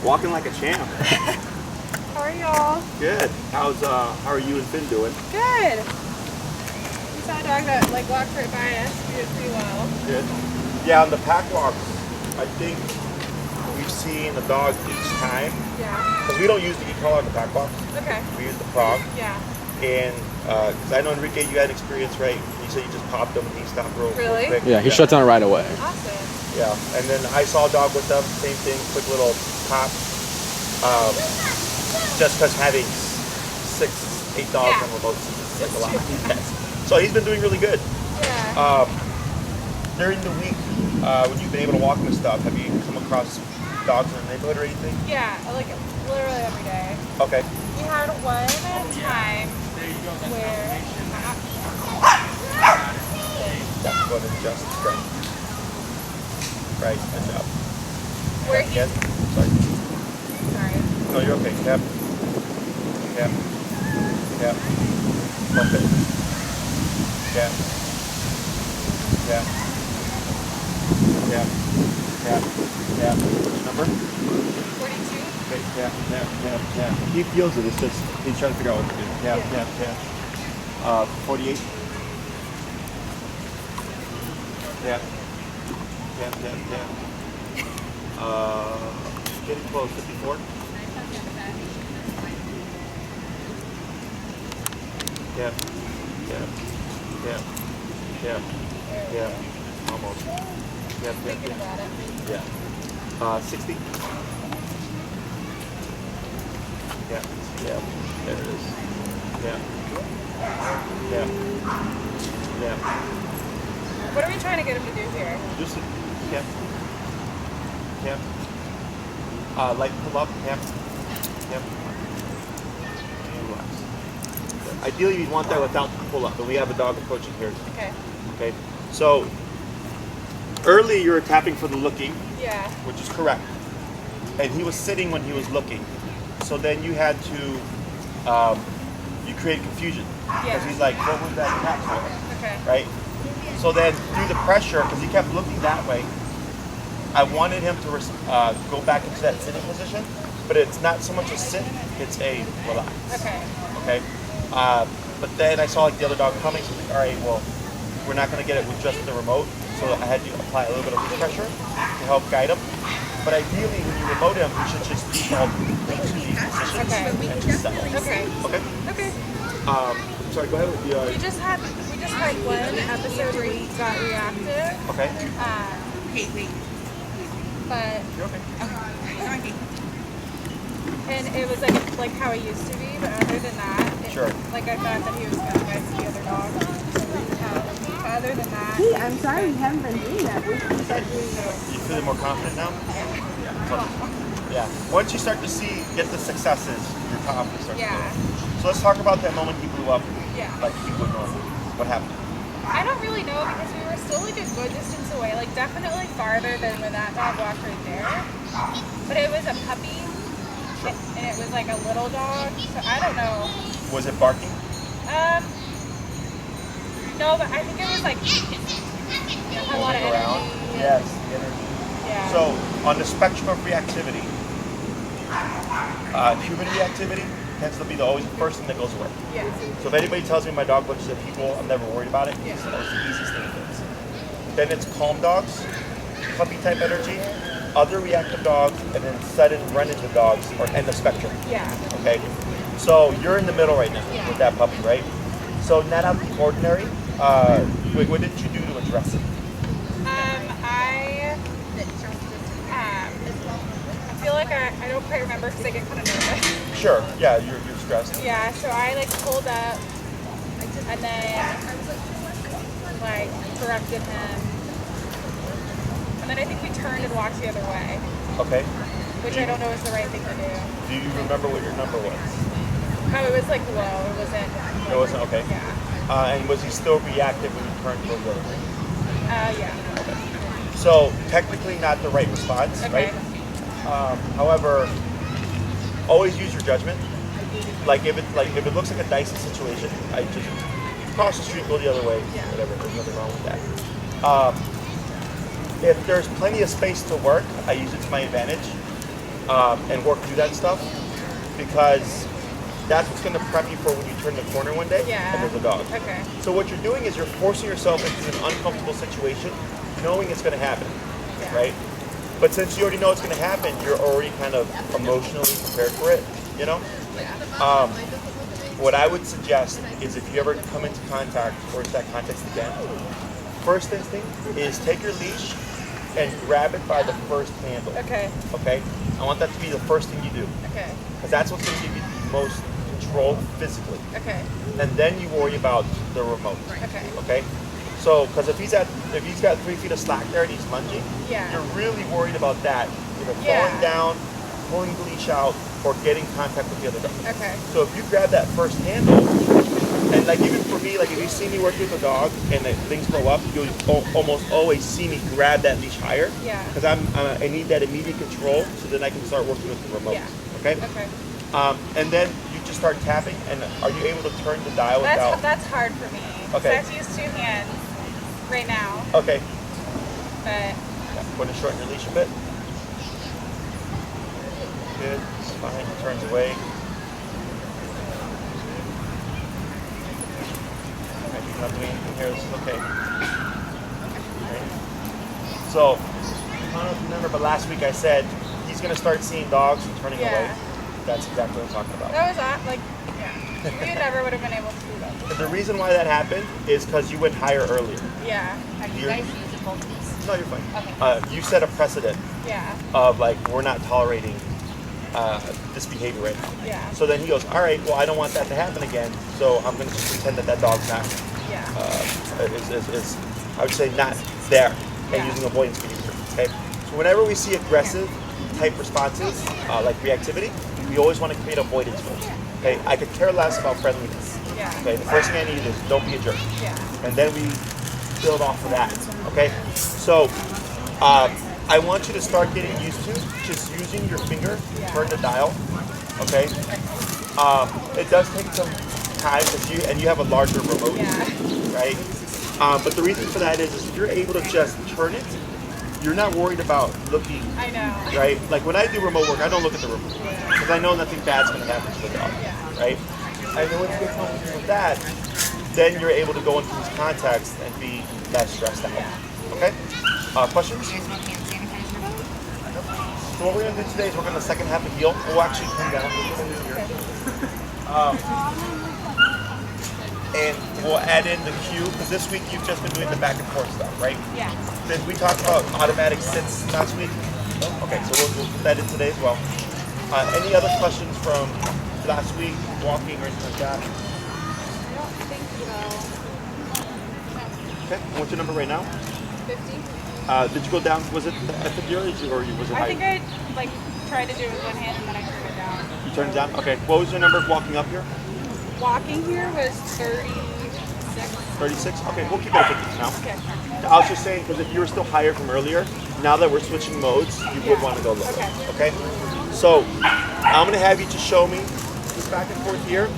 Walking like a champ. How are y'all? Good. How are you and Finn doing? Good. We saw a dog that like walked right by us. We did pretty well. Good. Yeah, on the pack walks, I think we've seen the dog each time. Yeah. Because we don't use the e-collar on the pack walks. Okay. We use the prong. Yeah. And because I know Enrique, you had experience, right? You said you just popped him and he stopped real quick. Yeah, he shut down right away. Awesome. Yeah, and then I saw a dog with them, same thing, quick little pop. Just because having 6, 8 dogs on remotes is like a lot. Yes. So he's been doing really good. Yeah. During the week, when you've been able to walk him and stuff, have you come across dogs in the neighborhood or anything? Yeah, like literally every day. Okay. We had one time where Yeah, go ahead and adjust. Great. Right, good job. where he Yes. Sorry. sorry. No, you're okay. Yep. Yep. Yep. Okay. Yeah. Yeah. Yeah. Yeah. Yeah. Number? 42. Okay. Yeah. He feels it. It's just he's trying to figure out what to do. Yeah. 48. Yeah. Getting close. 54. Yeah. Almost. Thinking about it. Yeah. 60. Yeah. There it is. Yeah. What are we trying to get him to do here? Just light pull up. Relax. Ideally, you'd want that without the pull up, but we have a dog approaching here. Okay. So early, you were tapping for the looking. Yeah. Which is correct. And he was sitting when he was looking. So then you had to, you create confusion. Because he's like, what was that tap for? Okay. Right? So then through the pressure, because he kept looking that way, I wanted him to go back into that sitting position, but it's not so much a sit, it's a relax. Okay? But then I saw like the other dog coming, so I was like, all right, well, we're not going to get it with just the remote, so I had to apply a little bit of pressure to help guide him. But ideally, when you remote him, you should just default into these positions and just settle. Okay. Sorry, go ahead with the... We just had one episode where he got reactive. Okay. But You're okay. and it was like how he used to be, but other than that, like I thought that he was gonna guide the other dog. But other than that, I'm sorry we haven't been doing that. We said You feeling more confident now? Yeah. Once you start to get the successes, your confidence starts to build. So let's talk about that moment he blew up. Like he would normally. What happened? I don't really know because we were still like a good distance away, like definitely farther than when that dog walked right there. But it was a puppy, and it was like a little dog, so I don't know. Was it barking? No, but I think it was like a lot of energy. Yes, the energy. Yeah. So on the spectrum of reactivity, human reactivity tends to be always the first thing that goes away. Yeah. So if anybody tells me my dog lunges at people, I'm never worried about it. It's the easiest thing it is. Then it's calm dogs, puppy type energy, other reactive dogs, and then sudden run into dogs or end of spectrum. Yeah. Okay. So you're in the middle right now with that puppy, right? So not out of the ordinary. What did you do to address it? I feel like I don't quite remember because I get kind of nervous. Sure. Yeah, you're stressed. Yeah, so I like pulled up and then like corrected him. And then I think we turned and walked the other way. Okay. Which I don't know is the right thing to do. Do you remember what your number was? Oh, it was like low. It wasn't. It wasn't, okay. Yeah. And was he still reactive when you turned to the other way? Yeah. Okay. So technically not the right response, right? However, always use your judgment. Like if it looks like a dicey situation, I just cross the street, go the other way, whatever. There's nothing wrong with that. If there's plenty of space to work, I use it to my advantage. and work through that stuff, because that's what's going to prep you for when you turn the corner one day and there's a dog. Okay. So what you're doing is you're forcing yourself into an uncomfortable situation, knowing it's going to happen, right? But since you already know it's going to happen, you're already kind of emotionally prepared for it, you know? What I would suggest is if you ever come into contact or into that context again, first instinct is take your leash and grab it by the first handle. Okay. Okay? I want that to be the first thing you do. Okay. Because that's what's going to give you the most control physically. Okay. And then you worry about the remote. Okay. Okay? So, because if he's got 3 feet of slack there and he's lunging, you're really worried about that. Either falling down, pulling the leash out, or getting contact with the other dog. Okay. So if you grab that first handle, and like even for me, like if you see me working with a dog and things go up, you'll almost always see me grab that leash higher. Yeah. Because I need that immediate control, so then I can start working with the remote. Yeah. Okay. Okay. And then you just start tapping, and are you able to turn the dial without? That's hard for me. Okay. So I have to use 2 hands right now. Okay. But Want to shorten your leash a bit? Good. Fine. Turns away. You're not doing anything here. This is okay. So, I don't know if you remember, but last week I said he's going to start seeing dogs and turning away. That's exactly what I'm talking about. that was like, we never would have been able to do that. And the reason why that happened is because you went higher earlier. Yeah. Have you guys used both of these? No, you're fine. Okay. You set a precedent Yeah. of like, we're not tolerating this behavior right now. Yeah. So then he goes, all right, well, I don't want that to happen again, so I'm going to just pretend that dog's not, is I would say, not there, and using avoidance behavior. Okay. So whenever we see aggressive type responses, like reactivity, we always want to create avoidance first. Okay. I could care less about friendliness. Yeah. Okay. The first thing I need is don't be a jerk. Yeah. And then we build off of that. Okay. So I want you to start getting used to just using your finger to turn the dial. Okay. It does take some time because you have a larger remote, right? But the reason for that is if you're able to just turn it, you're not worried about looking. I know. Right? Like when I do remote work, I don't look at the remote because I know nothing bad's going to happen to the dog. Right? And then when you get comfortable with that, then you're able to go into this context and be less stressed out. Okay? Questions? So what we're going to do today is work on the second half of heel. We'll actually come down here. And we'll add in the cue, because this week you've just been doing the back and forth stuff, right? Yeah. Did we talk about automatic sits last week? Okay, so we'll put that in today as well. Any other questions from last week, walking or anything like that? I don't think so. Okay, what's your number right now? 50. Did you go down, was it the epidural or was it high? I think I like tried to do it with one hand and then I turned it down. You turned it down? Okay, what was your number walking up here? Walking here was 36. 36? Okay, we'll keep it at 50 now. Okay. I was just saying, because if you were still higher from earlier, now that we're switching modes, you would want to go lower. Okay? So, I'm going to have you just show me this back and forth here,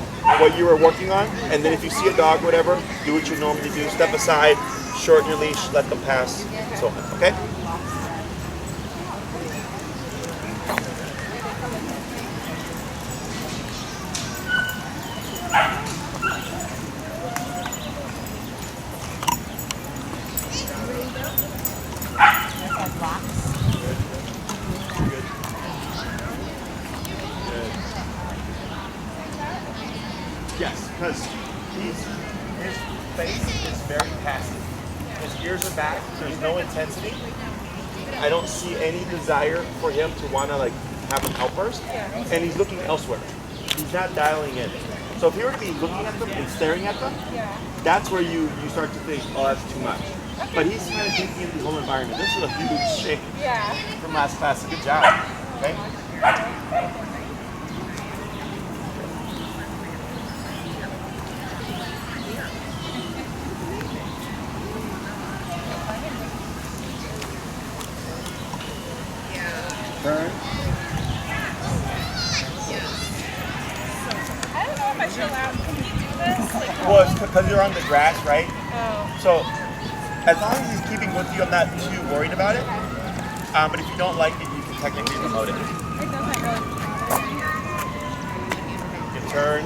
what you were working on, and then if you see a dog or whatever, do what you normally do. Step aside, shorten your leash, let them pass, and so on. Okay? Yes, because his face is very passive. His ears are back, there's no intensity. I don't see any desire for him to want to like have an outburst, and he's looking elsewhere. He's not dialing in. So if he were to be looking at them and staring at them, that's where you start to think, oh, that's too much. But he's kind of taking in the whole environment. This is a huge change from last class. Good job. Okay. Turn. I don't know if I should allow. Can you do this? Like, Well, it's because you're on the grass, right? oh. So, as long as he's keeping with you, I'm not too worried about it. But if you don't like it, you can technically remote it. It doesn't turn.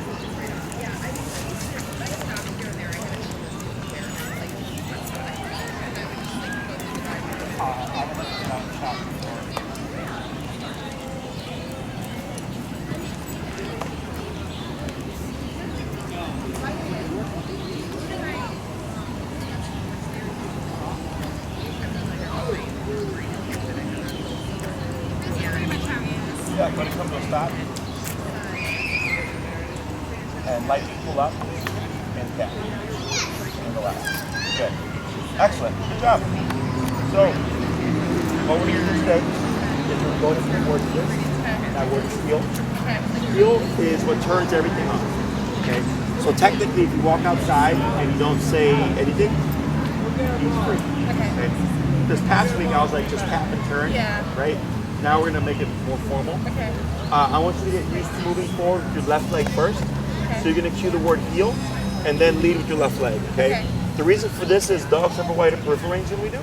Yeah, when it comes to a stop, and lightly pull up and tap and relax. Good. Excellent. Good job. So, what we're going to do today is we're going to the word heel. That word is heel. Heel is what turns everything on. Okay. So technically, if you walk outside and you don't say anything, he's free. Okay. This past week, I was like, just tap and turn. Yeah. Right. Now we're going to make it more formal. Okay. I want you to get used to moving forward with your left leg first. Okay. So you're going to cue the word heel and then lead with your left leg, okay? The reason for this is dogs have a wider peripheral range than we do.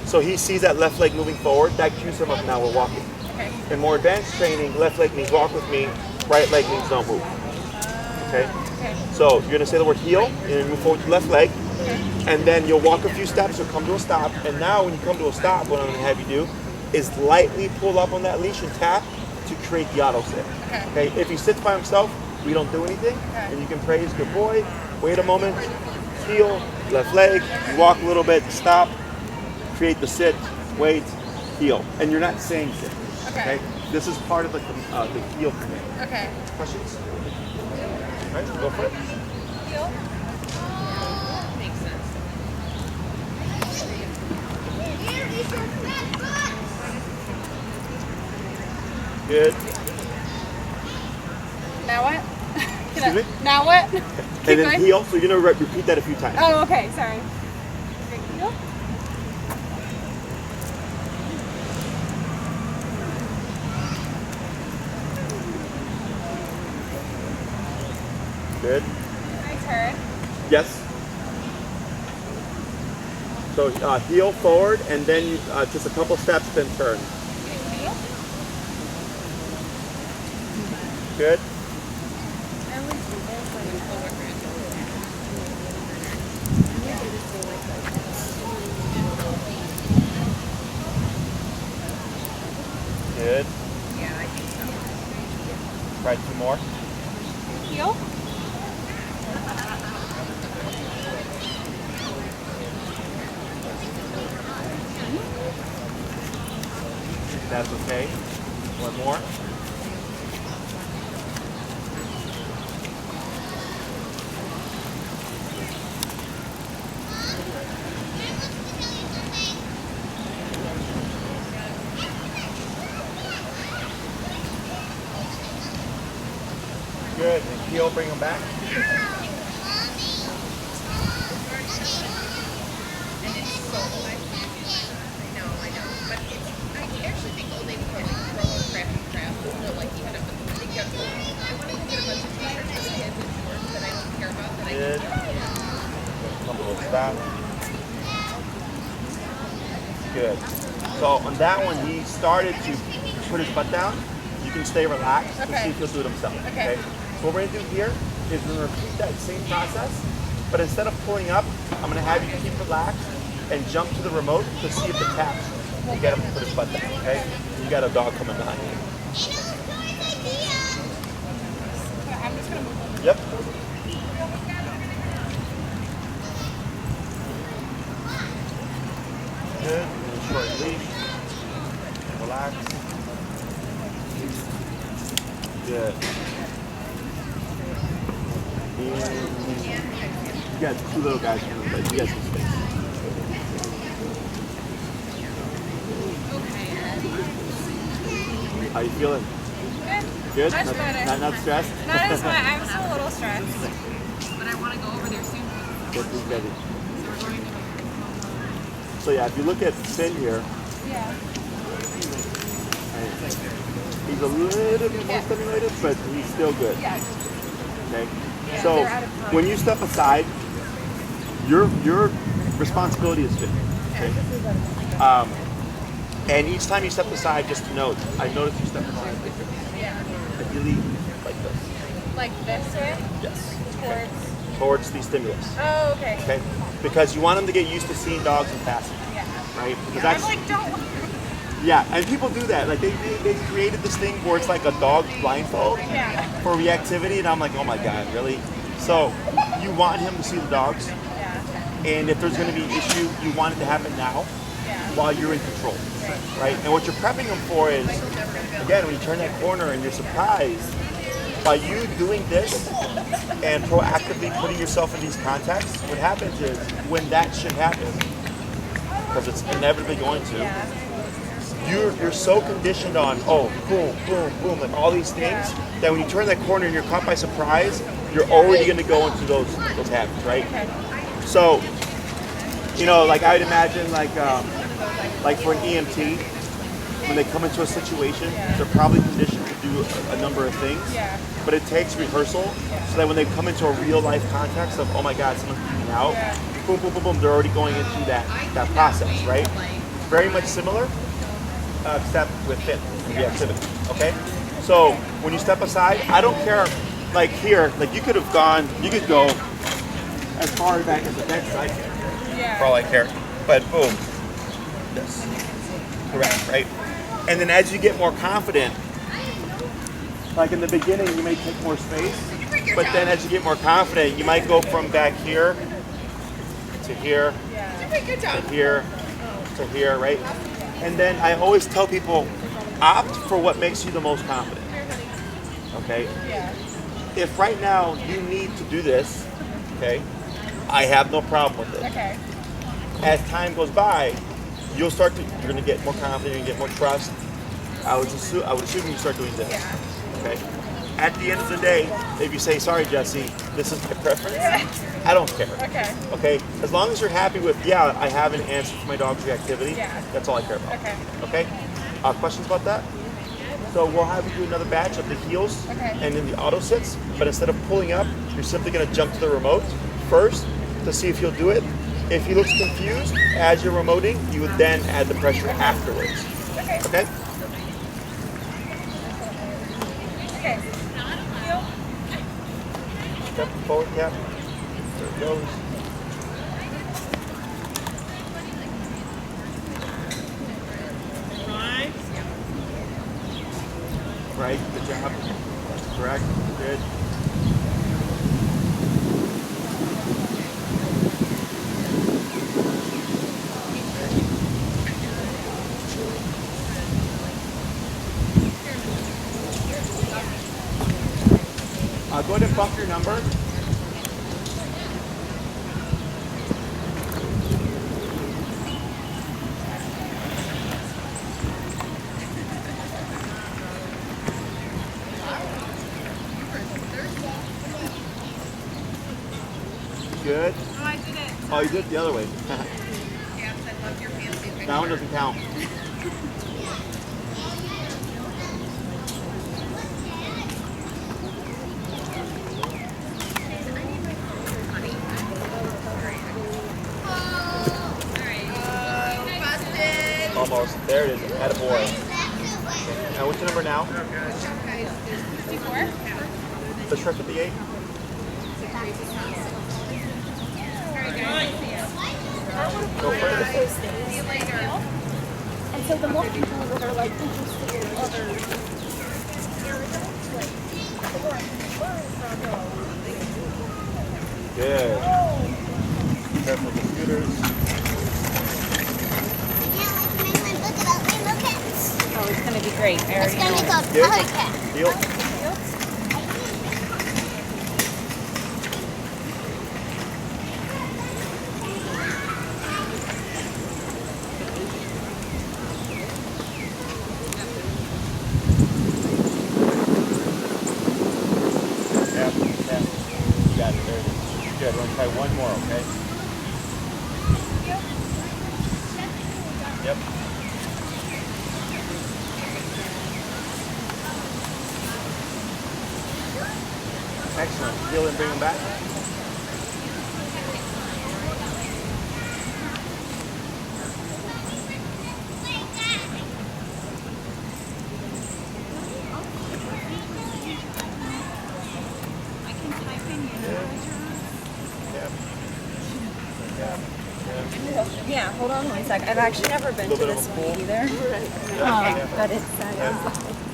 So he sees that left leg moving forward, that cues him up, now we're walking. Okay. In more advanced training, left leg means walk with me, right leg means don't move. Okay? So you're going to say the word heel, and then move forward to left leg, and then you'll walk a few steps or come to a stop, and now when you come to a stop, what I'm going to have you do is lightly pull up on that leash and tap to create the auto sit. Okay. If he sits by himself, we don't do anything, and you can praise, good boy, wait a moment, heel, left leg, you walk a little bit, stop, create the sit, wait, heel. And you're not saying sit. Okay. This is part of the heel command. Okay. Questions? All right, go for it. Heel. Makes sense. Good. Now what? Excuse me? Now what? And then heel, so you're going to repeat that a few times. Oh, okay, sorry. Heel. Good. My turn. Yes. So heel forward, and then you, just a couple steps, then turn. Heel. Good. Good. Yeah, I think so. Try two more. Heel. That's okay. One more. Good. And heel, bring them back. And it's so light. I know. But it's, I actually think all day before, like, throw a crappy crap. So, like, he had a big I want to go get a bunch of t-shirts for the kids and shorts that I don't care about. That Good. Come to a stop. Good. So on that one, he started to put his butt down. You can stay relaxed and see if he'll do it himself. Okay. So what we're going to do here is we're going to repeat that same process, but instead of pulling up, I'm going to have you keep relaxed and jump to the remote to see if the taps will get him to put his butt down, okay? You got a dog coming behind you. I'm just going to move over. Yep. Good. Short leash. Relax. Good. You got two little guys coming, but you got some space. How you feeling? Good. Good? Much better. Not stressed? Not as much. I'm still a little stressed. But I want to go over there soon. Get this ready. So yeah, if you look at Finn here, Yeah. he's a little bit more stimulated, but he's still good. Yeah. Okay. So when you step aside, your responsibility is Finn. Okay. And each time you step aside, just note, I noticed you step aside. Ideally, like this. Like this way? Yes. Towards the stimulus. Oh, okay. Okay? Because you want them to get used to seeing dogs and passing. Yeah. Right? Because I'm that's like, don't. yeah, and people do that. Like they created this thing where it's like a dog blindfold Yeah. for reactivity, and I'm like, oh my god, really? So you want him to see the dogs, Yeah. and if there's going to be an issue, you want it to happen now Yeah. while you're in control, right? And what you're prepping them for is, again, when you turn that corner and you're surprised, by you doing this and proactively putting yourself in these contexts, what happens is when that shit happens, because it's inevitably going to, you're so conditioned on, oh, boom, boom, boom, like all these things, that when you turn that corner and you're caught by surprise, you're already going to go into those habits, right? So, you know, like I would imagine, like for an EMT, when they come into a situation, they're probably conditioned to do a number of things, but it takes rehearsal so that when they come into a real life context of, oh my God, someone's bleeding out, boom, boom, boom, boom, they're already going into that process, right? Very much similar, except with fit and reactivity, okay? So when you step aside, I don't care, like here, like you could go as far back as the bedside for all I care, but boom, this, correct, right? And then as you get more confident, like in the beginning, you may take more space, but then as you get more confident, you might go from back here to here, to here, to here, right? And then I always tell people, opt for what makes you the most confident, okay? If right now you need to do this, okay, I have no problem with it. Okay. As time goes by, you're going to get more confident, you're going to get more trust. I would assume you start doing this, okay? At the end of the day, if you say, sorry, Jesse, this is my preference, I don't care. Okay? As long as you're happy with, I have an answer for my dog's reactivity, that's all I care about. Okay? Questions about that? So we'll have you do another batch of the heels and then the auto sits, but instead of pulling up, you're simply going to jump to the remote first to see if he'll do it. If he looks confused as you're remoting, you would then add the pressure afterwards. Okay? Step forward, cap. There it goes. Right, good job. Correct, good. Go ahead and bump your number. Good. Oh, I did it. Oh, you did it the other way. Yes, I love your fancy picture. That one doesn't count. Almost. There it is. Attaboy. Now, what's your number now? 54? Let's start with the 8. Go for it. See you later. And so the more people that are like interested in other areas, like the more Good. Careful with the scooters. Oh, it's going to be great. I already know. Good. Deal. Good. We're going to try one more, okay? Yep. Excellent. Feel and bring them back. Yeah, hold on one sec. I've actually never been to Little bit of this a one pool. either. But it's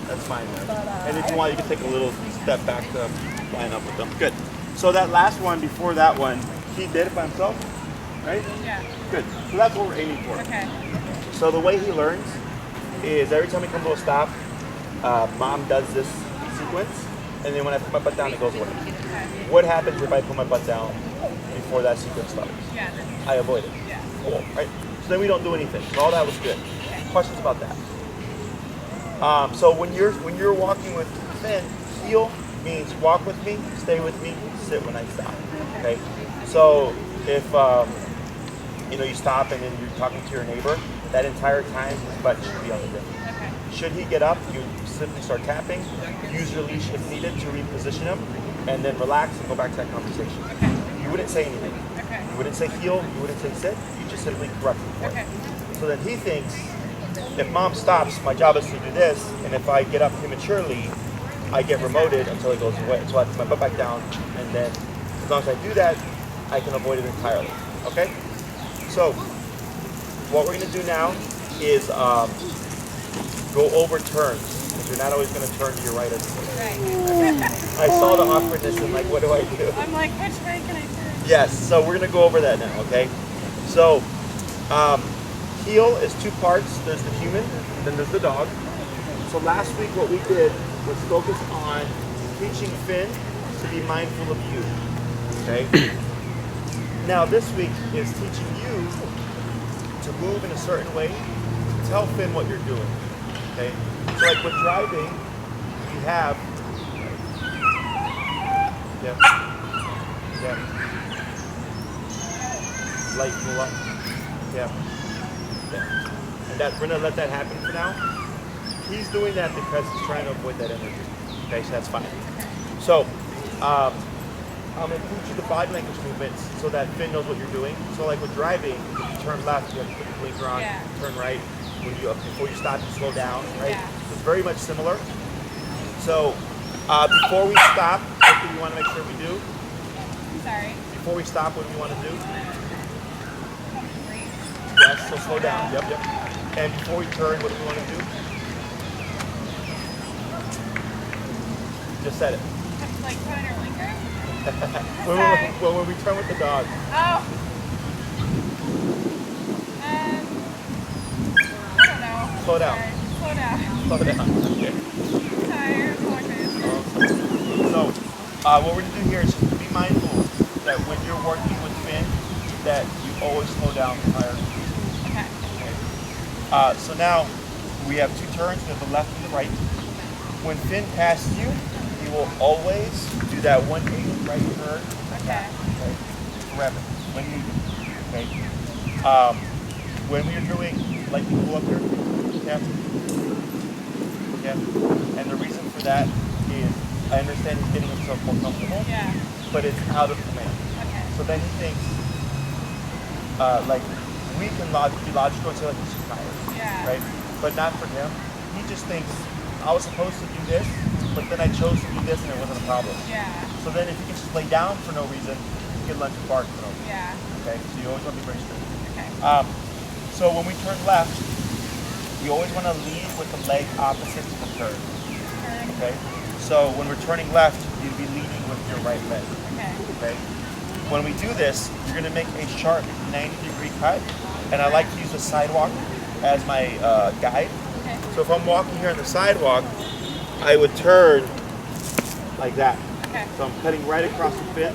That's fine, man. And if you want, you can take a little step back to line up with them. Good. So that last one before that one, he did it by himself, right? Yeah. Good. So that's what we're aiming for. Okay. So the way he learns is every time he comes to a stop, mom does this sequence, and then when I put my butt down, it goes away. What happens if I put my butt down before that sequence starts? Yeah. I avoid it. Yeah. Cool, right? So then we don't do anything. So all that was good. Questions about that? So when you're walking with Finn, heel means walk with me, stay with me, sit when I stop. Okay. So if you stop and then you're talking to your neighbor, that entire time his butt should be on the ground. Okay. Should he get up, you simply start tapping, use your leash if needed to reposition him, and then relax and go back to that conversation. Okay. You wouldn't say anything. Okay. You wouldn't say heel, you wouldn't say sit, you just simply correct him for it. Okay. So then he thinks, if mom stops, my job is to do this, and if I get up prematurely, I get remoted until it goes away. So I put my butt back down, and then as long as I do that, I can avoid it entirely. Okay? So what we're gonna do now is go over turns, because you're not always gonna turn to your right or to your left. Right. I saw the awkwardness and like, what do I do? I'm like, which way can I turn? Yes, so we're gonna go over that now, okay? So, heel is two parts. There's the human, then there's the dog. So last week what we did was focus on teaching Finn to be mindful of you, okay? Now this week is teaching you to move in a certain way. Tell Finn what you're doing, okay? So like with driving, we have, light pull up, and that we're gonna let that happen for now. He's doing that because he's trying to avoid that energy. Okay, so that's fine. So I'm gonna teach you the body language movements so that Finn knows what you're doing. So like with driving, if you turn left, you have to put your blinker on. Yeah. Turn right. When you before you stop, you slow down. Right. Yeah. It's very much similar. So before we stop, what do we want to make sure we do? Sorry. Before we stop, what do we want to do? Breathe. Yes, so slow down. Yep. And before we turn, what do we want to do? Just said it. Like putting your blinker? when we turn with the dog. Oh. I don't know. Slow down. Sorry. Slow down. Slow down. Okay. I'm tired. So, what we're going to do here is just be mindful that when you're working with Finn, that you always slow down prior. Okay. So now we have two turns. We have the left and the right. When Finn passes you, he will always do that 180 right turn. Okay. Forever. When you okay. When we are doing, like you go up here, and the reason for that is I understand he's getting himself more comfortable, but it's out of command. Okay. So then he thinks, like we can be logical and say like he's just tired, right? But not for him. He just thinks I was supposed to do this, but then I chose to do this and it wasn't a problem. Yeah. So then if you can just lay down for no reason, you can lunge and bark for no reason. Yeah. Okay, so you always want to be very strict. Okay. So when we turn left, you always want to lead with the leg opposite to the turn. Turn. Okay? So when we're turning left, you'd be leading with your right leg. Okay. Okay? When we do this, you're going to make a sharp 90-degree cut, and I like to use the sidewalk as my guide. Okay. So if I'm walking here on the sidewalk, I would turn like that. Okay. So I'm cutting right across the fit.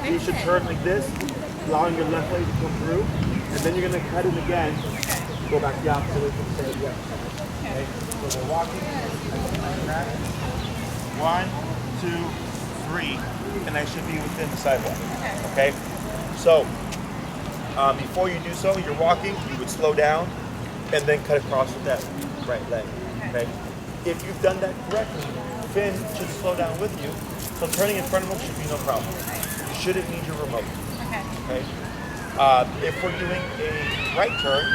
You should turn like this, allowing your left leg to come through, and then you're going to cut it again. Go back the opposite way from the same again. Okay. So we're walking. Like that. 1, 2, 3, and I should be within the sidewalk. Okay. So before you do so, you're walking. You would slow down, and then cut across with that right leg. Okay. If you've done that correctly, Finn should slow down with you. So turning in front of him should be no problem. You shouldn't need your remote. Okay. If we're doing a right turn,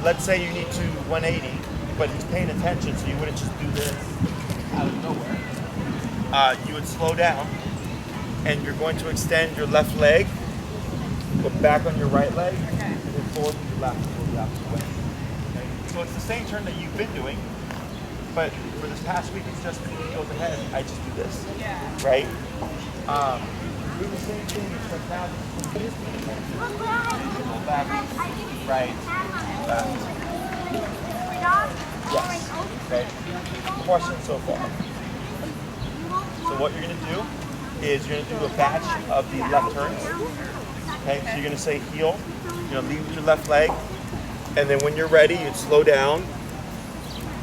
let's say you need to 180, but he's paying attention, so you wouldn't just do this out of nowhere. You would slow down, and you're going to extend your left leg, go back on your right leg, and then forward to your left, go the opposite way. Okay? So it's the same turn that you've been doing, but for this past week, it's just when he goes ahead, I just do this. Yeah. Right? Do the same thing, except now just go back, right, back. Yes. Okay. Question so far. So what you're going to do is you're going to do a batch of the left turns. Okay. So you're going to say heel. You're going to lead with your left leg, and then when you're ready, you slow down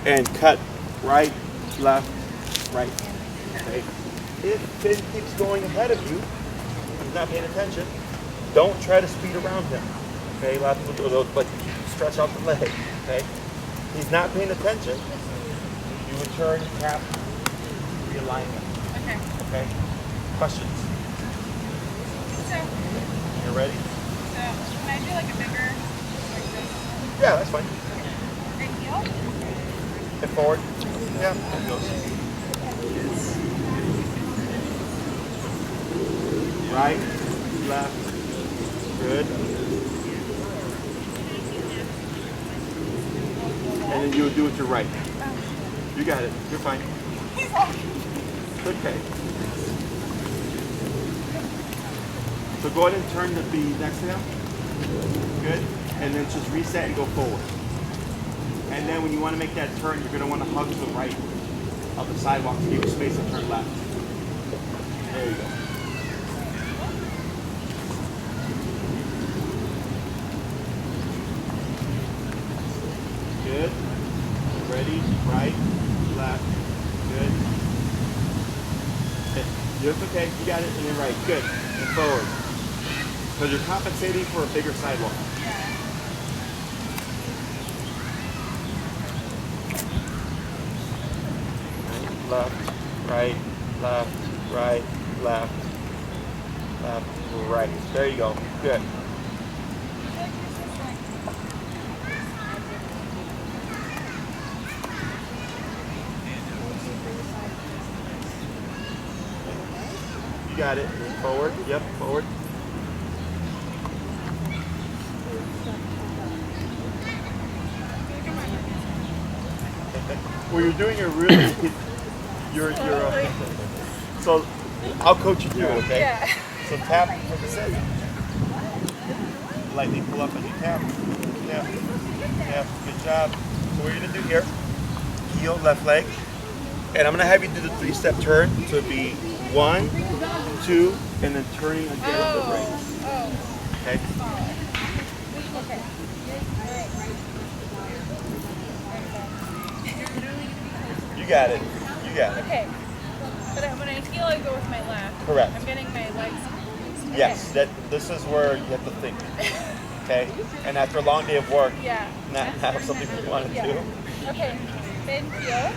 and cut right, left, right. Okay. If Finn keeps going ahead of you, he's not paying attention, don't try to speed around him. Okay, a lot of people do those, but stretch out the leg. Okay, he's not paying attention. You would turn, tap, realignment. Okay. Okay. Questions? So, You ready? can I do like a bigger, like this? Yeah, that's fine. Right heel? Hip forward. Yeah, there it goes. Right, left, good. And then you would do it to right. You got it. You're fine. Okay. So go ahead and turn the B next to him. Good. And then just reset and go forward. And then when you want to make that turn, you're going to want to hug to the right of the sidewalk to give you space to turn left. There you go. Good. Ready? Right, left. Good. It's okay. You got it. And then right. Good. And forward. Because you're compensating for a bigger sidewalk. Left, right, left, right, left, left, right. There you go. Good. You got it. Forward. Yep, forward. Well, you're doing a really you're so I'll coach you through it, okay? Yeah. So tap for the sit. Lightly pull up and you tap. Tap. Tap. Good job. So what you're gonna do here, heel, left leg. And I'm gonna have you do the 3-step turn. So it'd be 1, 2, and then turning again to the right. Okay? You got it. You got it. Okay. But when I heel, I go with my left. Correct. I'm getting my legs. Yes, this is where you have to think. Okay? And after a long day of work, Yeah. not something you want to do. Okay. Then heel.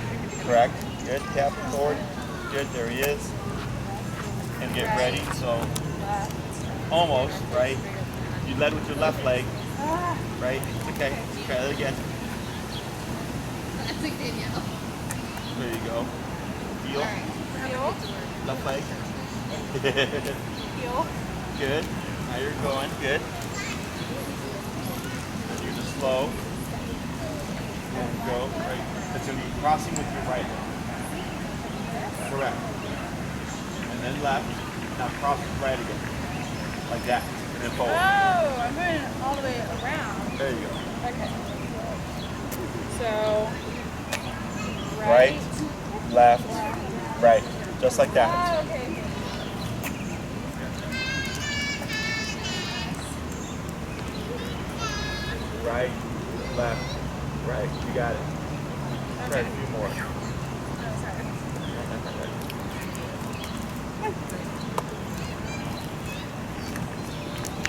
Correct. Good. Tap forward. Good. There he is. And get ready. So almost, right? You led with your left leg. Right? Okay. Try that again. That's like Danielle. There you go. Heel. Heel. Left leg. Heel. Good. Now you're going. Good. And you're just slow. And go. Right. It's going to be crossing with your right leg. Correct. And then left. Now cross with right again. Like that. And then forward. Oh, I'm going all the way around. There you go. Okay. So, Right, left, right. Just like that. Oh, okay. Right, left, right. You got it. Try a few more.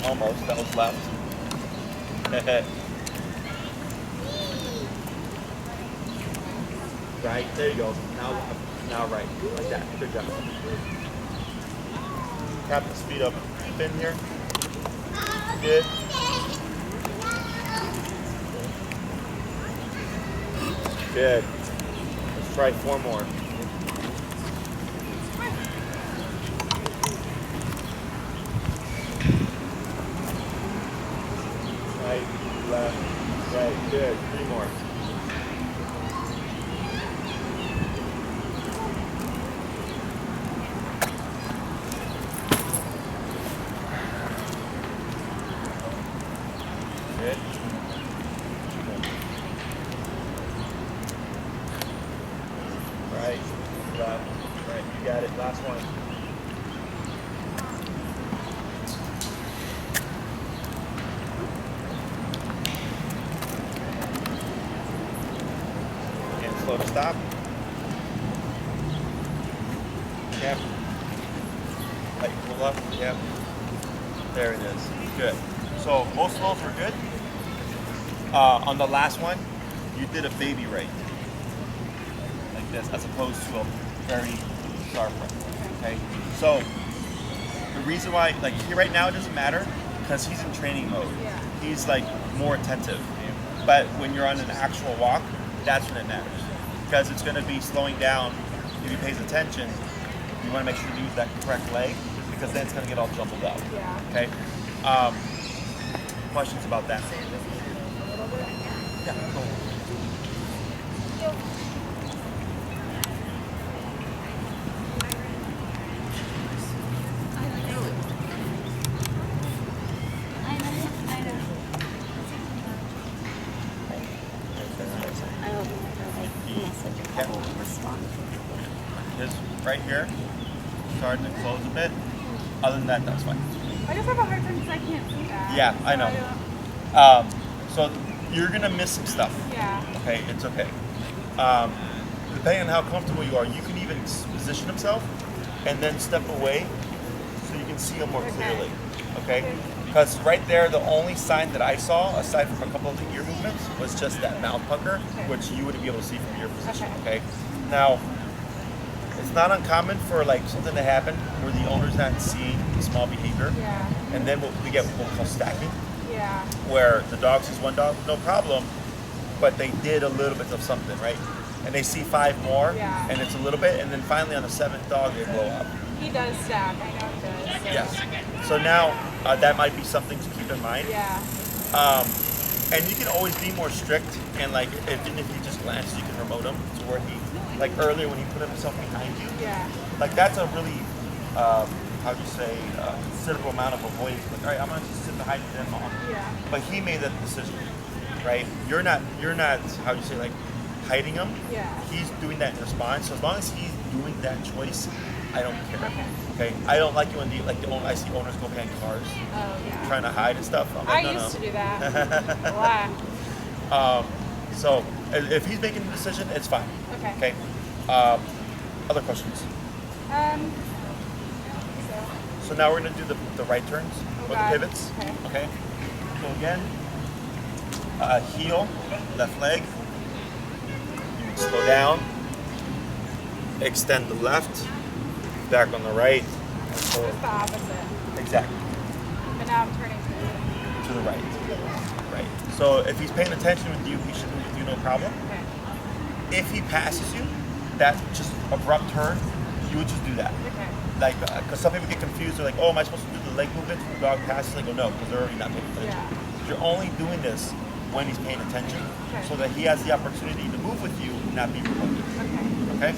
Almost. That was left. Right. There you go. Now left. Now right. Like that. Good job. Tap the speed up. Fin here. Good. Good. Let's try 4 more. stop. Yep. Like pull up. Yep. There it is. Good. So most of those were good. On the last one, you did a baby right. Like this, as opposed to a very sharp right. Okay. So the reason why, like here right now, it doesn't matter because he's in training mode. Yeah. He's like more attentive. But when you're on an actual walk, that's when it matters because it's going to be slowing down. If he pays attention, you want to make sure to use that correct leg because then it's going to get all jumbled up. Yeah. Okay. Questions about that? Yeah. Cool. His right here, starting to close a bit. Other than that, that's fine. I just have a hard time because I can't see that. Yeah, I So know. So you're gonna miss some stuff. Yeah. Okay, it's okay. Depending on how comfortable you are, you can even position himself and then step away so you can see him more clearly. Okay? Because right there, the only sign that I saw, aside from a couple of the ear movements, was just that mouth pucker, which you wouldn't be able to see from your position. Okay? Now, it's not uncommon for like something to happen where the owner's not seeing the small behavior, Yeah. and then we get what we call stacking, Yeah. where the dog sees one dog, no problem, but they did a little bit of something, right? And they see 5 more, Yeah. and it's a little bit, and then finally on the 7th dog they blow up. He does stack. I know he does. So. Yes. So now that might be something to keep in mind. Yeah. And you can always be more strict, and like even if he just glances, you can remote him to where he, like earlier when he put himself behind you, Yeah. like that's a really, how'd you say, considerable amount of avoidance. Like, all right, I'm gonna just sit behind them, mom. Yeah. But he made that decision, right? You're not, how'd you say, like hiding him. Yeah. He's doing that in response. So as long as he's doing that choice, I don't care. Okay. Okay. I don't like it when I see owners go behind cars Oh yeah. trying to hide and stuff. I'm I like, no, used no. to do that. A lot. So if he's making the decision, it's fine. Okay. Okay. Other questions? So now we're gonna do the right turns or the God. pivots. Okay. Okay. So again, heel, left leg. You would slow down. Extend the left. Back on the right. And Just forward. the opposite. Exactly. But now I'm turning To the right. Right. So if he's paying attention with you, he should move with you, no problem. Okay. If he passes you, that just abrupt turn, you would just do that. Okay. Like, because some people get confused. They're like, oh, am I supposed to do the leg movement when the dog passes? I go, no, because they're already not paying attention. Yeah. You're only doing this when he's paying attention, Okay. so that he has the opportunity to move with you and not be remote. Okay. Okay?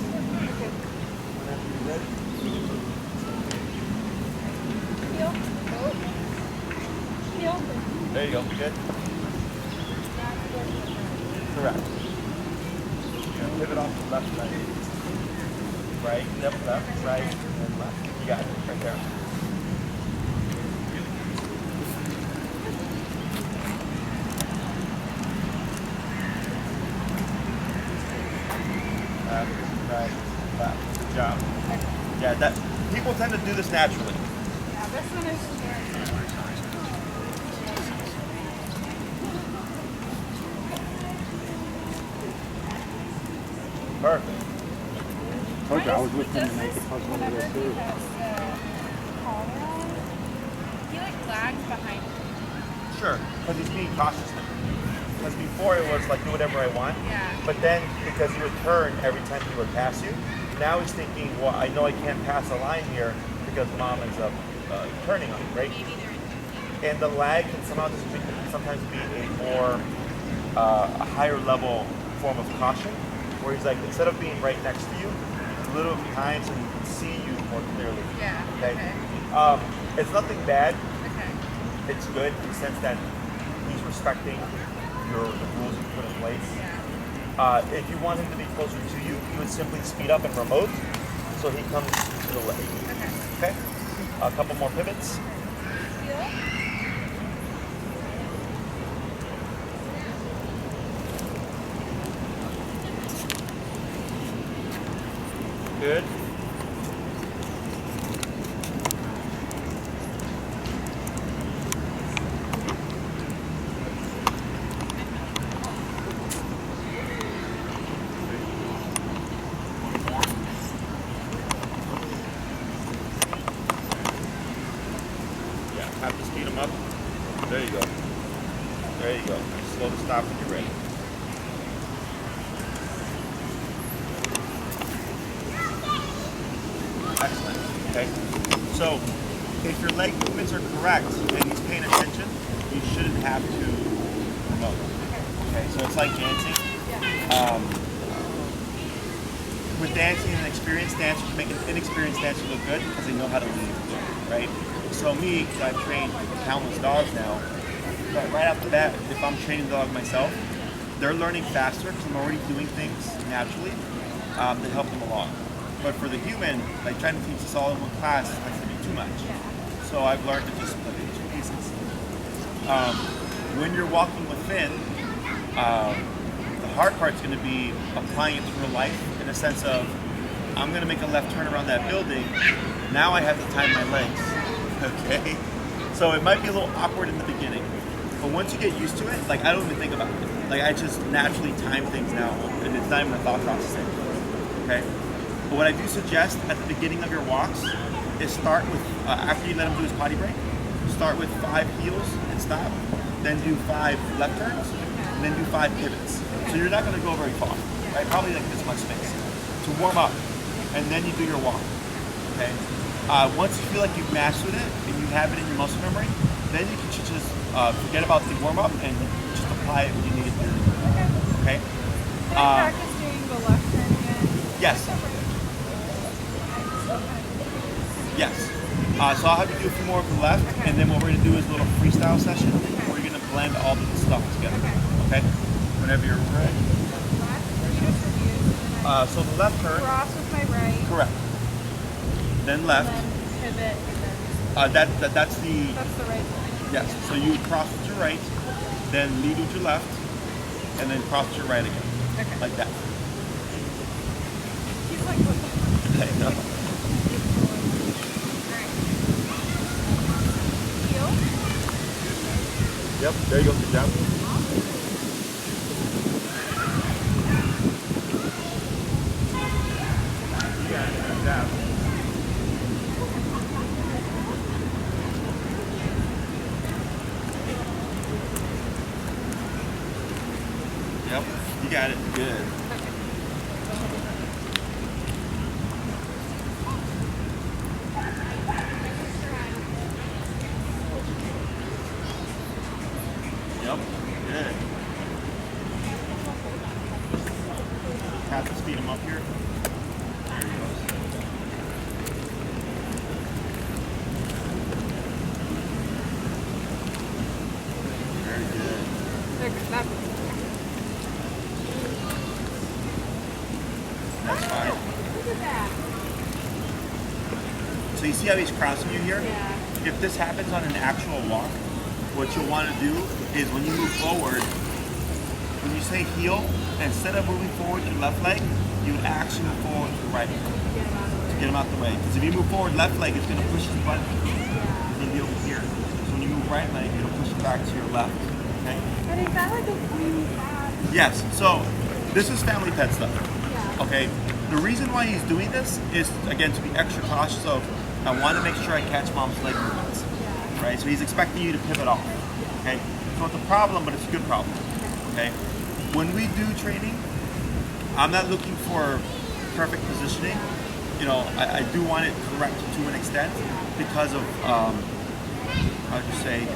Heel. Heel. There you go. Good. Correct. Pivot off to left, right. Right, yep, left, right, and left. You got it, right there. Left, right, left. Good job. Yeah, that people tend to do this naturally. Yeah, this one is Perfect. Told you I was with him to make the puzzle a whenever little he too. has the collar on, he like lags behind me. Sure, because he's being cautious now. Because before it was like do whatever I want. Yeah. But then because he would turn every time he would pass you, now he's thinking, well, I know I can't pass a line here because mom ends up turning on me, right? And the lag can sometimes be a more a higher level form of caution, where he's like instead of being right next to you, he's a little behind so he can see you more clearly. Yeah. Okay. It's nothing bad. Okay. It's good in the sense that he's respecting the rules you put in place. Yeah. If you want him to be closer to you, you would simply speed up and remote so he comes to the leg. Okay. Okay? A couple more pivots. Heel. Good. Yeah, have to speed them up. There you go. There you go. Slow the stop when you're ready. Excellent. Okay. So if your leg movements are correct and he's paying attention, you shouldn't have to promote. Okay. So it's like dancing. With dancing, an experienced dancer can make an inexperienced dancer look good because they know how to lead, right? So me, because I've trained countless dogs now, but right off the bat, if I'm training the dog myself, they're learning faster because I'm already doing things naturally to help them along. But for the human, like trying to teach this all in one class, that's going to be too much. So I've learned to just split it into pieces. When you're walking with Finn, the hard part's going to be applying it to real life in a sense of, I'm going to make a left turn around that building. Now I have to time my legs. Okay? So it might be a little awkward in the beginning. But once you get used to it, like I don't even think about it. Like I just naturally time things now, and it's not even a thought process anymore. Okay? But what I do suggest at the beginning of your walks is start with, after you let him do his potty break, start with 5 heels and stop, then do 5 left turns, and then do 5 pivots. So you're not going to go very far, right? Probably like this much space to warm up, and then you do your walk. Okay. Once you feel like you've mastered it and you have it in your muscle memory, then you can just forget about the warm up and just apply it when you need it to. Okay. Can I practice doing the left turn again? Yes. Yes. So I'll have you do a few more of the left, and then what we're going to do is a little freestyle session where you're going to blend all of the stuff together. Okay? Whenever you're ready. So the left turn. Cross with my right. Correct. Then left. And then pivot. That's the. That's the right one. Yes. So you would cross with your right, then lead with your left, and then cross with your right again. Okay. Like that. He's like, what the fuck? Okay, no. Heel. Yep. There you go. Good job. You got it. Good job. Yep, you got it. Good. Yep, good. Have to speed him up here. There he goes. Very good. That's fine. Look at that. So you see how he's crossing you here? Yeah. If this happens on an actual walk, what you'll want to do is when you move forward, when you say heel, instead of moving forward to the left leg, you would actually move forward to the right leg to get him out the way. Because if you move forward left leg, it's going to push his butt. It's going to be over here. So when you move right leg, it'll push it back to your left. Okay? And is that like a really bad? Yes. So this is family pet stuff. Yeah. Okay. The reason why he's doing this is, again, to be extra cautious of, I want to make sure I catch mom's leg movements. Right? So he's expecting you to pivot off. Okay? So it's a problem, but it's a good problem. Okay? When we do training, I'm not looking for perfect positioning. You know, I do want it correct to an extent because of, how would you say,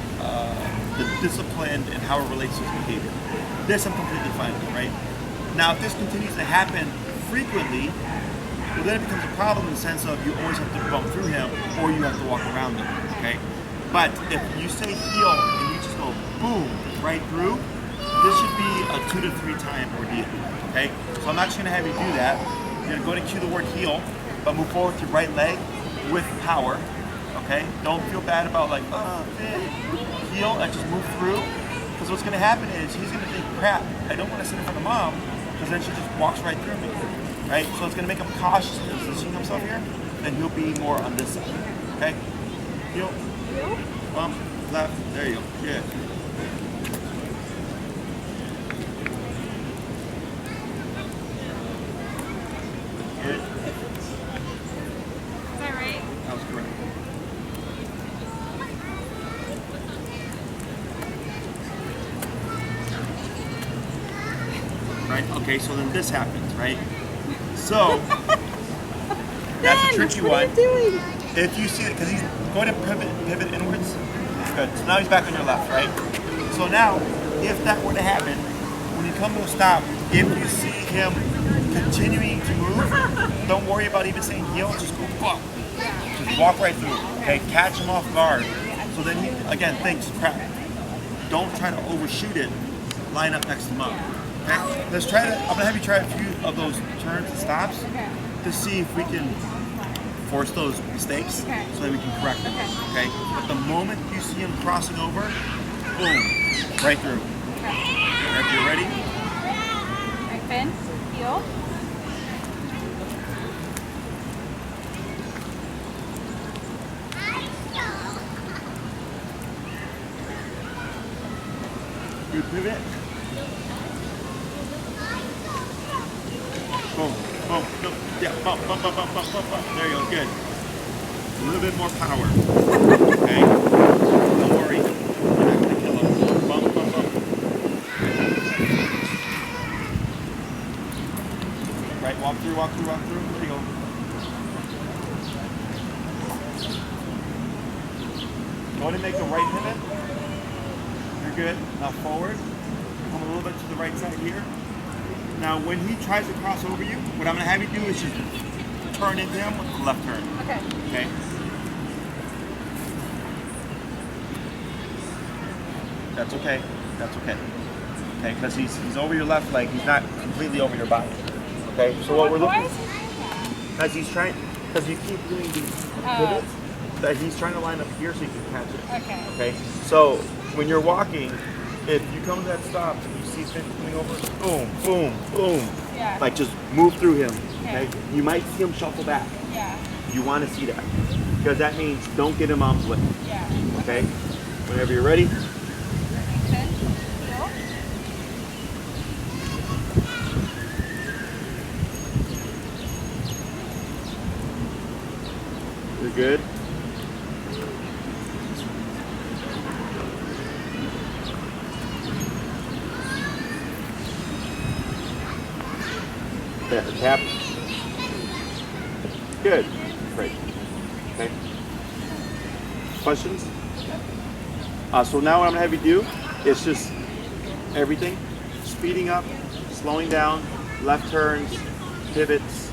the discipline and how it relates to his behavior. This I'm completely fine with, right? Now, if this continues to happen frequently, well, then it becomes a problem in the sense of you always have to bump through him or you have to walk around him, okay? But if you say heel and you just go boom right through, this should be a 2 to 3 time ordeal, okay? So I'm actually gonna have you do that. You're gonna go to cue the word heel, but move forward with your right leg with power, okay? Don't feel bad about like, heel, and just move through. Because what's gonna happen is he's gonna think, crap, I don't wanna sit in front of mom, because then she just walks right through me, right? So it's gonna make him cautious in this positioning himself here, then he'll be more on this side. Okay? Heel, bump, left. There you go. Good. Good. Is that right? That was correct. Right? Okay, so then this happens, right? So that's a tricky one. If you see it, because he's going to pivot inwards. Good. So now he's back on your left, right? So now, if that were to happen, when you come to a stop, if you see him continuing to move, don't worry about even saying heel, just go bump. Just walk right through. Okay, catch him off guard. So then he again thinks, crap. Don't try to overshoot it. Line up next to him up. Okay? Let's try to. I'm gonna have you try a few of those turns and stops to see if we can force those mistakes so that we can correct them. Okay? But the moment you see him crossing over, boom, right through. If you're ready. Right, fin, heel. Good pivot. Boom, boom, boom. Yeah, bump, bump, bump, bump, bump, bump, bump. There you go, good. A little bit more power. Okay? Don't worry. You're not going to kill him. Bump, bump, bump. Right, walk through, walk through, walk through. There you go. Go ahead and make a right pivot. You're good. Now forward. Come a little bit to the right side here. Now when he tries to cross over you, what I'm going to have you do is just turn into him with the left turn. Okay. Okay? That's okay. That's okay. Okay, because he's over your left leg. He's not completely over your body. Okay, so what we're looking as he's trying, because you keep doing these pivots, that he's trying to line up here so you can catch it. Okay. Okay, so when you're walking, if you come to that stop and you see Finn coming over, boom, boom, boom, Yeah. like just move through him. Okay. Okay, you might see him shuffle back. Yeah. You want to see that because that means don't get him on flip. Yeah. Okay, whenever you're ready. Fin, heel. You're good. There, tap. Good. Great. Okay. Questions? So now what I'm gonna have you do is just everything. Speeding up, slowing down, left turns, pivots,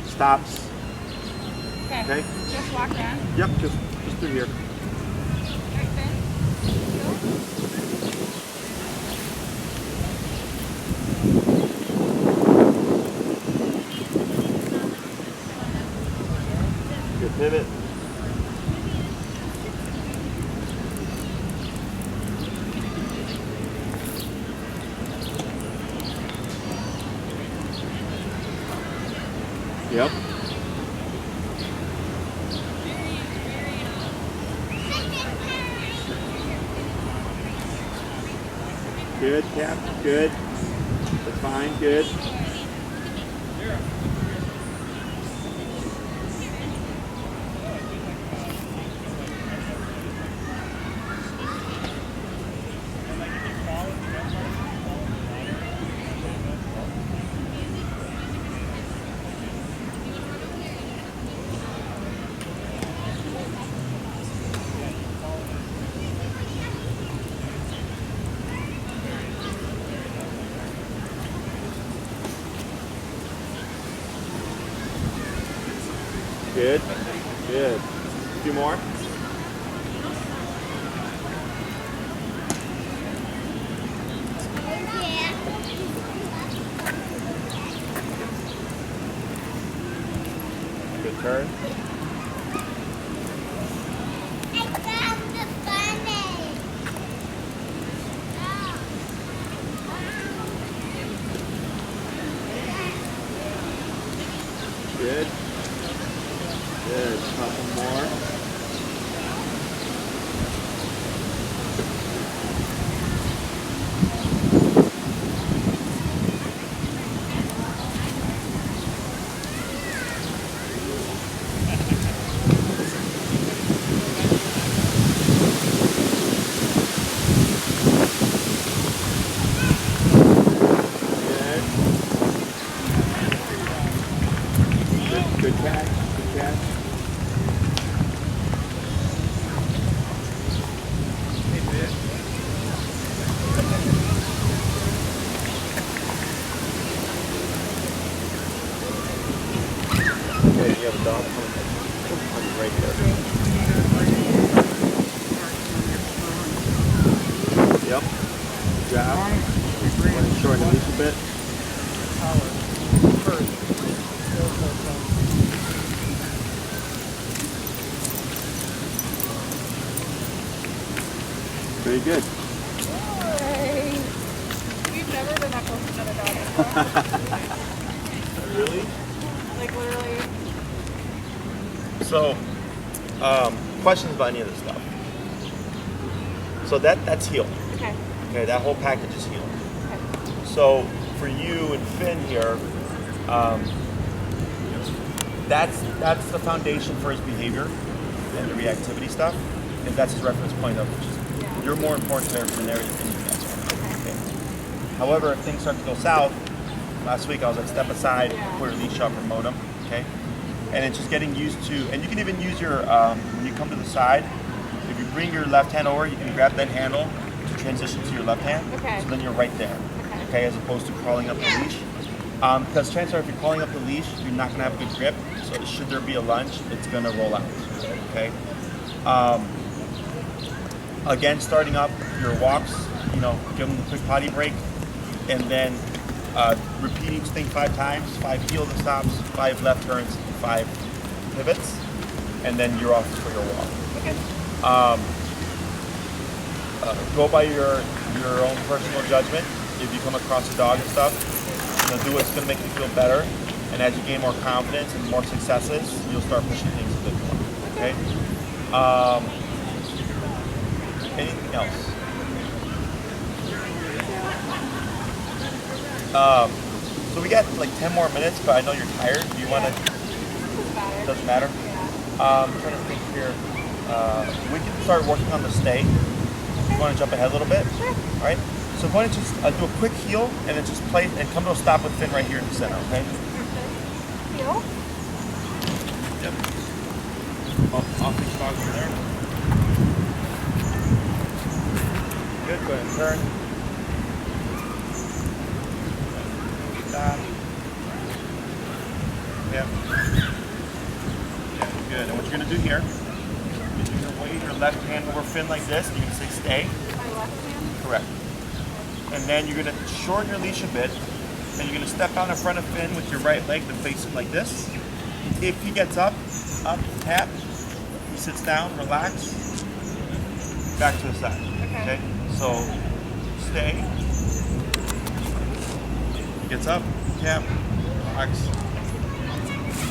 stops. Okay? Just walk down. Yep, just through here. Right, fin, heel. Good pivot. Yep. Good, Cap. Good. That's fine. Good. Good. Good. A few more. Good turn. Good. little bit. Very good. We've never been that close to another dog before. Really? Like literally. So, questions about any of this stuff? So that's healed. Okay. Okay, that whole package is healed. Okay. So for you and Finn here, that's the foundation for his behavior and the reactivity stuff, and that's his reference point of which is you're more important to him than anything else. Okay. However, if things start to go south, last week I was like, step aside, put your leash up, remote him, okay? And it's just getting used to, and you can even use your, when you come to the side, if you bring your left hand over, you can grab that handle to transition to your left hand. Okay. So then you're right there. Okay, as opposed to crawling up the leash. Because chances are if you're crawling up the leash, you're not going to have a good grip. So should there be a lunge, it's going to roll out. Okay. Again, starting up your walks, give them a quick potty break, and then repeat each thing 5 times, 5 heel to stops, 5 left turns, 5 pivots, and then you're off for your walk. Okay. Go by your own personal judgment. If you come across a dog and stuff, do what's going to make you feel better. And as you gain more confidence and more successes, you'll start pushing things a bit more. Okay. Anything else? So we got like 10 more minutes, but I know you're tired. Do you want to? Doesn't matter. I'm trying to think here. We can start working on the stay. You want to jump ahead a little bit? Sure. All right. So go ahead and just do a quick heel and then just play and come to a stop with Finn right here in the center, okay? Heel. Yep. Off each dog over there. Good. Go ahead and turn. Stop. Yep. Yeah, good. And what you're going to do here is you're going to wave your left hand over Finn like this. And you're going to say stay. My left hand. Correct. And then you're going to shorten your leash a bit, and you're going to step out in front of Finn with your right leg to face him like this. If he gets up, tap, he sits down, relax, back to the side. Okay? So, stay, he gets up, tap, relax,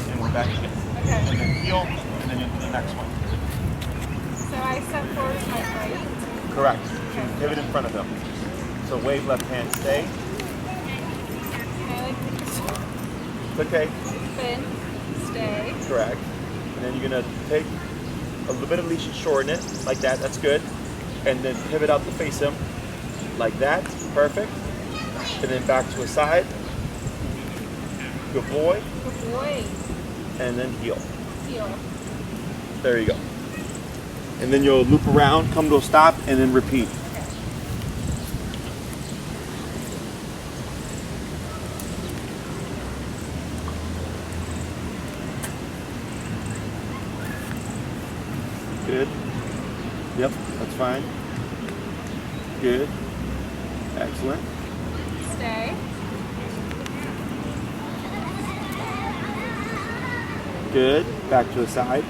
and we're back again. Okay. And then heel, and then into the next one. So I step forward with my right. Correct. You can pivot in front of him. So wave left hand, stay. It's okay. Finn, stay. Correct. And then you're gonna take a little bit of leash and shorten it, like that, that's good. And then pivot out to face him, like that, perfect. And then back to his side. Good boy. Good boy. And then heel. Heel. There you go. And then you'll loop around, come to a stop, and then repeat. Good. Yep, that's fine. Good. Excellent. Stay. Good. Back to the side.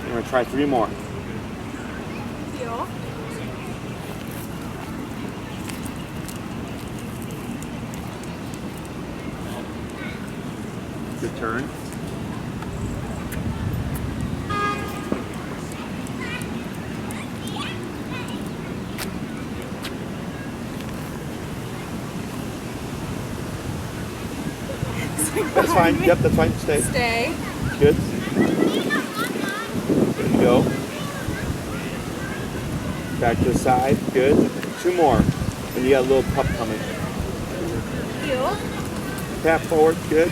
We're going to try 3 more. Heel. Good turn. That's fine. Yep, that's fine. Stay. Stay. Good. There you go. Back to the side. Good. 2 more. And you got a little pup coming. Heel. Tap forward. Good.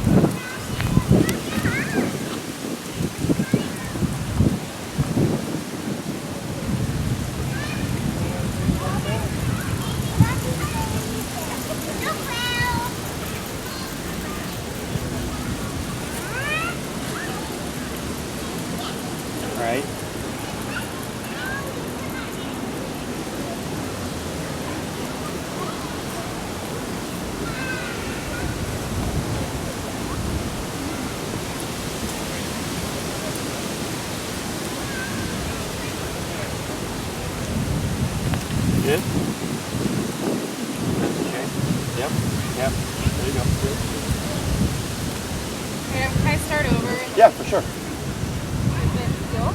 All right. Good. Okay. Yep. Yep. There you go. Good. Can I start over? Yeah, for sure. Still?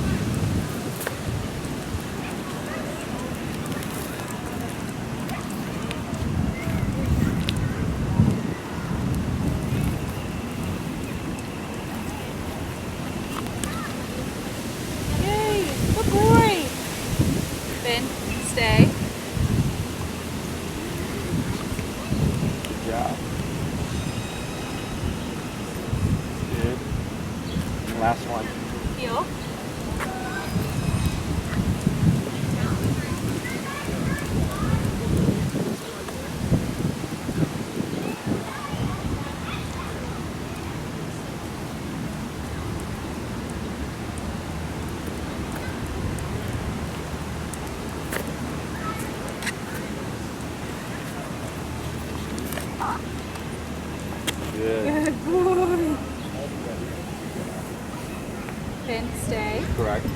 Yay! Good boy! Then stay. Good job. Good. And last one. Heel. Good. Good boy. Then stay. Correct.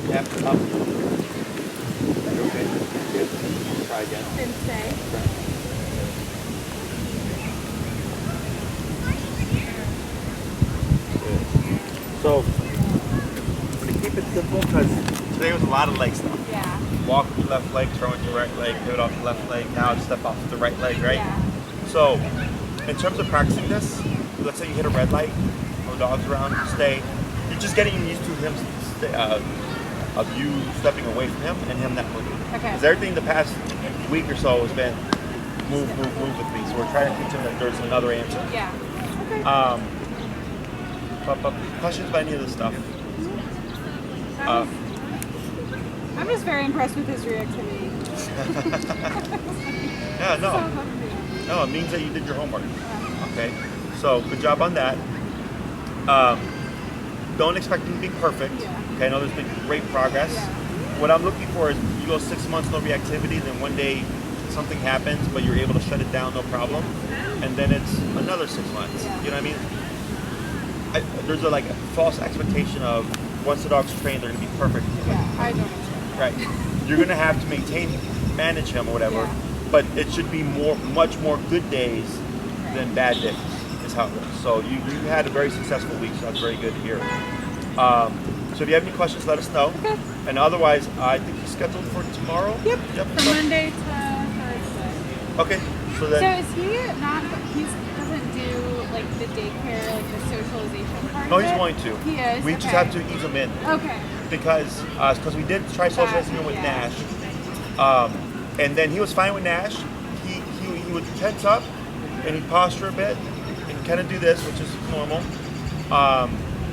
Yep. Up. Okay. Good. Try again. Then stay. Good. So, I'm gonna keep it simple because today was a lot of leg stuff. Yeah. Walk with your left leg, turn with your right leg, pivot off the left leg, now step off the right leg, right? Yeah. So, in terms of practicing this, let's say you hit a red light, no dogs around, stay. You're just getting used to him, of you stepping away from him and him not moving. Okay. Because everything the past week or so has been move, move, move with me. So we're trying to teach him that there's another answer. Yeah. Okay. But questions about any of this stuff? I'm just very impressed with his reactivity. Yeah, no. No, it means that you did your homework. Okay, so good job on that. Don't expect him to be perfect. Yeah. Okay, I know there's been great progress. Yeah. What I'm looking for is you go 6 months no reactivity, then one day something happens, but you're able to shut it down, no problem, and then it's another 6 months. Yeah. You know what I mean? There's a false expectation of once the dog's trained, they're gonna be perfect. Yeah, I don't expect Right. You're gonna have to manage him or whatever, Yeah. but it should be much more good days than bad days. Is how it goes. So you had a very successful week, so that's very good to hear. So if you have any questions, let us know. Okay. And otherwise, I think he's scheduled for tomorrow. Yep. Yep. From Monday to Thursday. Okay. So So then. is he not? He doesn't do like the daycare, like the socialization part. No, of he's it? going to. He is. We okay. just have to ease him in Okay. because we did try socializing him with Yeah. Nash, and then he was fine with Nash. He would tense up and he'd posture a bit and kind of do this, which is normal.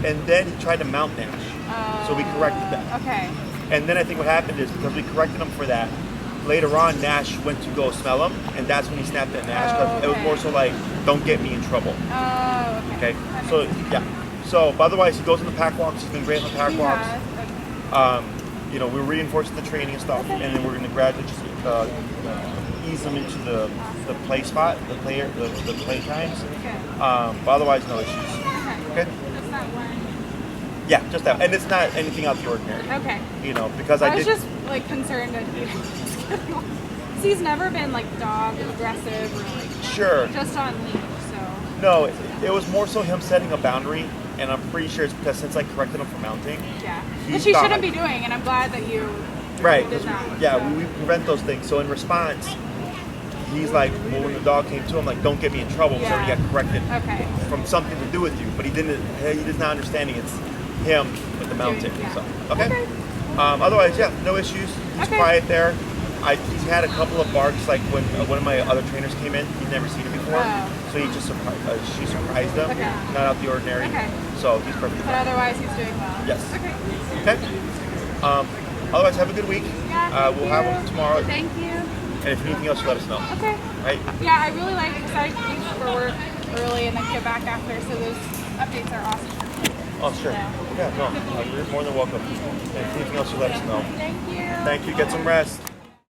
And then he tried to mount Nash. So we corrected that. Okay. And then I think what happened is because we corrected him for that, later on Nash went to go smell him, and that's when he snapped at Nash. 'Cause it was more so like, don't get me in trouble. Oh, okay. Okay? So, yeah. So, but otherwise, he goes on the pack walks. He's been great on the pack He walks. has. Okay. We're reinforcing the training and stuff, and then we're going to gradually just ease him into the play spot, the play times. Okay. But otherwise, no issues. Okay? Just that one. Yeah, just that. And it's not anything out of the ordinary. Okay. Because I was just like concerned that he's never been like dog aggressive or like Sure. just on leash, so No, it was more so him setting a boundary, and I'm pretty sure it's because since I corrected him for mounting. yeah. He Which he thought- shouldn't be doing, and I'm glad that you Right. did that. Yeah, so. we prevent those things. So in response, he's like, well, when the dog came to him, like, don't get me in trouble, because I already got corrected Okay. from something to do with you. But he does not understanding it's him with the mounting. Yeah. So okay. Otherwise, yeah, no issues. He's Okay. quiet there. He's had a couple of barks, like when one of my other trainers came in. He'd never seen it before, Oh. so he just she surprised him. Okay. Not out the ordinary. Okay. So he's perfectly But fine. otherwise, he's doing well. Yes. Okay. Okay. Otherwise, have a good week. Yeah, We'll have one tomorrow. Thank you. And if anything else, let us know. Okay. Right? Yeah, I really like because I leave for work early and then get back after, so those updates are awesome. Oh, sure. Yeah. Yeah, no, you're more than welcome. And if anything else, you let us know. Thank you. Thank you. Get some rest.